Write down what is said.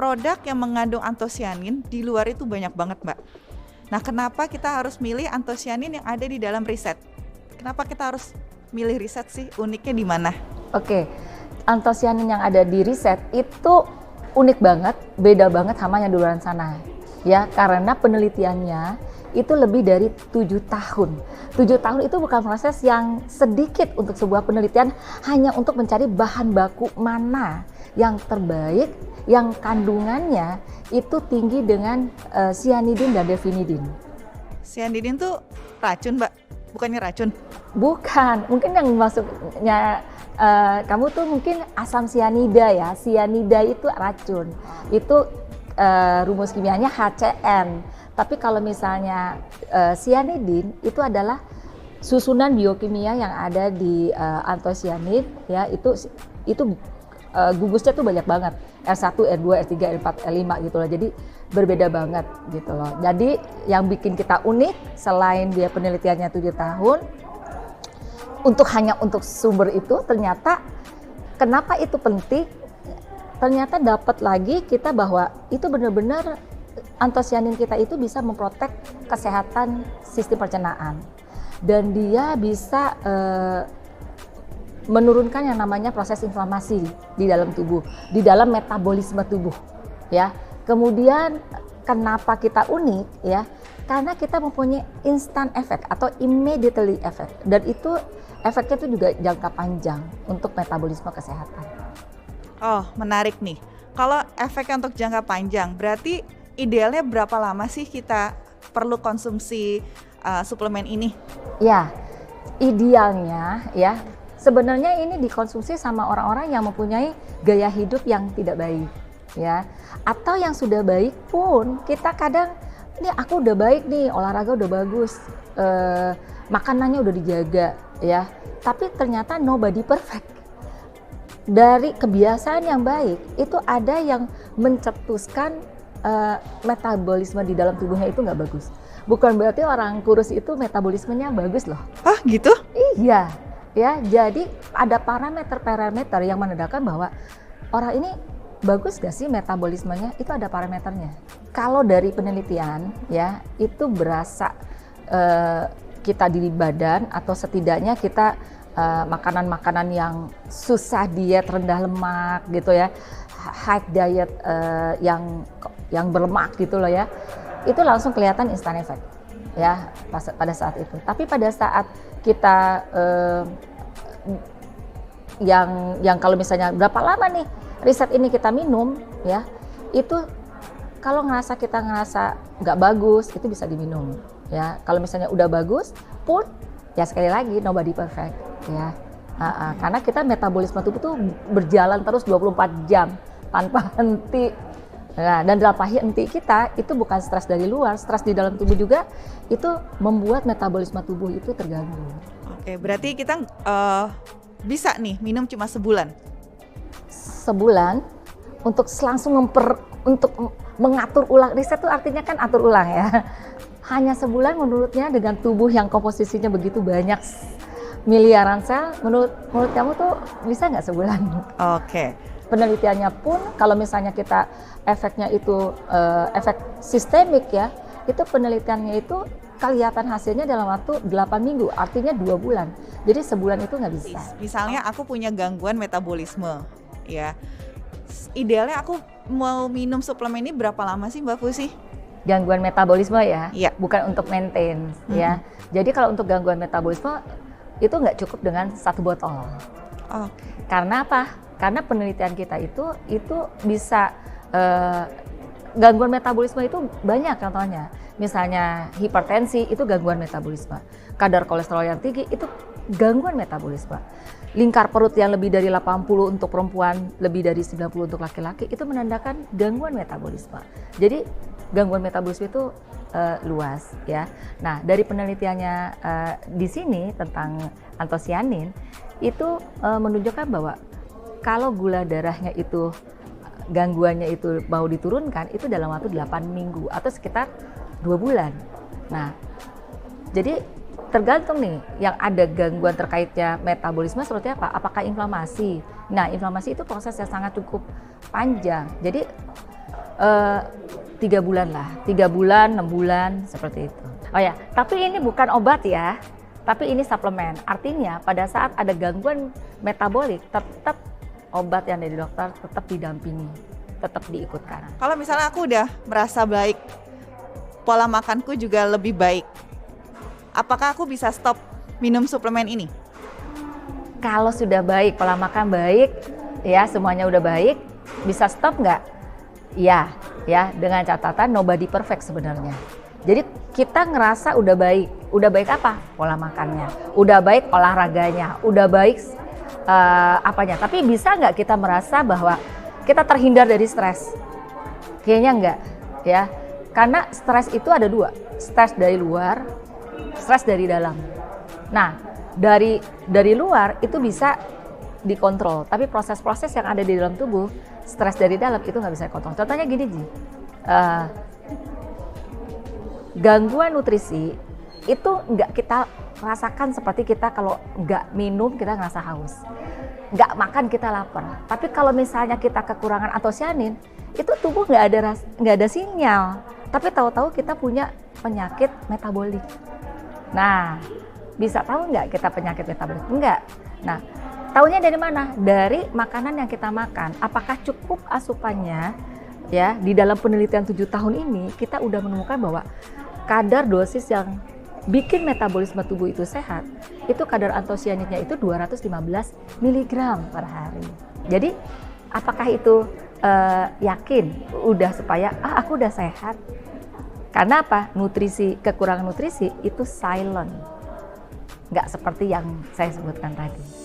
produk yang mengandung antosianin di luar itu banyak banget, Mbak. Nah, kenapa kita harus milih antosianin yang ada di dalam riset? Kenapa kita harus milih riset sih? Uniknya di mana? Oke, antosianin yang ada di riset itu unik banget, beda banget sama yang di luar sana. Ya, karena penelitiannya itu lebih dari 7 tahun. 7 tahun itu bukan proses yang sedikit untuk sebuah penelitian, hanya untuk mencari bahan baku mana yang terbaik, yang kandungannya itu tinggi dengan cyanidin dan definidin. Cyanidin tuh racun, Mbak? Bukannya racun? Bukan, mungkin yang maksudnya kamu tuh mungkin asam cyanida ya. Cyanida itu racun. Itu rumus kimianya HCN. Tapi kalau misalnya cyanidin itu adalah susunan biokimia yang ada di antosianin ya, itu gugusnya tuh banyak banget. R1, R2, R3, R4, R5 gitu loh. Jadi berbeda banget gitu loh. Jadi yang bikin kita unik selain dia penelitiannya 7 tahun hanya untuk sumber itu, ternyata kenapa itu penting? Ternyata dapat lagi kita bahwa itu benar-benar antosianin kita itu bisa memprotek kesehatan sistem pencernaan dan dia bisa menurunkan yang namanya proses inflamasi di dalam tubuh, di dalam metabolisme tubuh ya. Kemudian kenapa kita unik ya? Karena kita mempunyai instant effect atau immediately effect dan itu efeknya itu juga jangka panjang untuk metabolisme kesehatan. Oh, menarik nih. Kalau efeknya untuk jangka panjang, berarti idealnya berapa lama sih kita perlu konsumsi suplemen ini? Ya, idealnya ya, sebenarnya ini dikonsumsi sama orang-orang yang mempunyai gaya hidup yang tidak baik ya. Atau yang sudah baik pun kita kadang, ini aku udah baik nih, olahraga udah bagus, makanannya udah dijaga ya. Tapi ternyata nobody perfect. Dari kebiasaan yang baik, itu ada yang mencetuskan metabolisme di dalam tubuhnya itu nggak bagus. Bukan berarti orang kurus itu metabolismenya bagus loh. Ah, gitu? Iya, ya. Jadi ada parameter-parameter yang menandakan bahwa orang ini bagus gak sih metabolismenya? Itu ada parameternya. Kalau dari penelitian, ya, itu berasa kita di badan atau setidaknya kita makanan-makanan yang susah diet, rendah lemak gitu ya, high diet yang berlemak gitu loh ya, itu langsung kelihatan instant effect ya pada saat itu. Tapi pada saat kita yang kalau misalnya berapa lama nih riset ini kita minum ya, itu kalau kita ngerasa nggak bagus itu bisa diminum ya. Kalau misalnya udah bagus pun ya sekali lagi nobody perfect ya. Karena kita metabolisme tubuh tuh berjalan terus 24 jam tanpa henti. Nah, dan dalam henti kita itu bukan stres dari luar, stres di dalam tubuh juga itu membuat metabolisme tubuh itu terganggu. Oke, berarti kita bisa nih minum cuma sebulan? Sebulan untuk langsung untuk mengatur ulang, riset itu artinya kan atur ulang ya. Hanya sebulan menurutnya dengan tubuh yang komposisinya begitu banyak miliaran sel, menurut kamu tuh bisa nggak sebulan? Oke. Penelitiannya pun kalau misalnya kita efeknya itu efek sistemik ya, itu penelitiannya itu kelihatan hasilnya dalam waktu 8 minggu, artinya 2 bulan. Jadi sebulan itu nggak bisa. Misalnya aku punya gangguan metabolisme ya, idealnya aku mau minum suplemen ini berapa lama sih Mbak Fusi? Gangguan metabolisme ya, iya. Bukan untuk maintain ya. Jadi kalau untuk gangguan metabolisme itu nggak cukup dengan 1 botol. Karena apa? Karena penelitian kita itu bisa gangguan metabolisme itu banyak contohnya. Misalnya hipertensi itu gangguan metabolisme. Kadar kolesterol yang tinggi itu gangguan metabolisme. Lingkar perut yang lebih dari 80 untuk perempuan, lebih dari 90 untuk laki-laki itu menandakan gangguan metabolisme. Jadi gangguan metabolisme itu luas ya. Nah, dari penelitiannya di sini tentang antosianin itu menunjukkan bahwa kalau gula darahnya itu gangguannya itu mau diturunkan itu dalam waktu 8 minggu atau sekitar 2 bulan. Nah, jadi tergantung nih yang ada gangguan terkaitnya metabolisme seperti apa? Apakah inflamasi? Nah, inflamasi itu proses yang sangat cukup panjang. Jadi 3 bulan lah, 3 bulan, 6 bulan seperti itu. Oh ya, tapi ini bukan obat ya, tapi ini suplemen. Artinya pada saat ada gangguan metabolik, tetap obat yang dari dokter tetap didampingi, tetap diikutkan. Kalau misalnya aku udah merasa baik, pola makanku juga lebih baik, apakah aku bisa stop minum suplemen ini? Kalau sudah baik, pola makan baik, ya semuanya udah baik, bisa stop nggak? Ya, dengan catatan nobody perfect sebenarnya. Jadi kita ngerasa udah baik apa? Pola makannya, udah baik olahraganya, udah baik apanya. Tapi bisa nggak kita merasa bahwa kita terhindar dari stres? Kayaknya enggak, ya. Karena stres itu ada 2, stres dari luar, stres dari dalam. Nah, dari luar itu bisa dikontrol, tapi proses-proses yang ada di dalam tubuh, stres dari dalam itu nggak bisa dikontrol. Contohnya gini, gangguan nutrisi itu nggak kita rasakan seperti kita kalau nggak minum kita ngerasa haus, nggak makan kita lapar. Tapi kalau misalnya kita kekurangan antosianin, itu tubuh nggak ada sinyal, tapi tahu-tahu kita punya penyakit metabolik. Nah, bisa tahu nggak kita penyakit metabolik? Enggak. Nah, taunya dari mana? Dari makanan yang kita makan. Apakah cukup asupannya? Ya, di dalam penelitian 7 tahun ini kita udah menemukan bahwa kadar dosis yang bikin metabolisme tubuh itu sehat, itu kadar antosianitnya itu 215 mg per hari. Jadi, apakah itu yakin udah supaya aku udah sehat? Karena apa? Kekurangan nutrisi itu silent. Nggak seperti yang saya sebutkan tadi.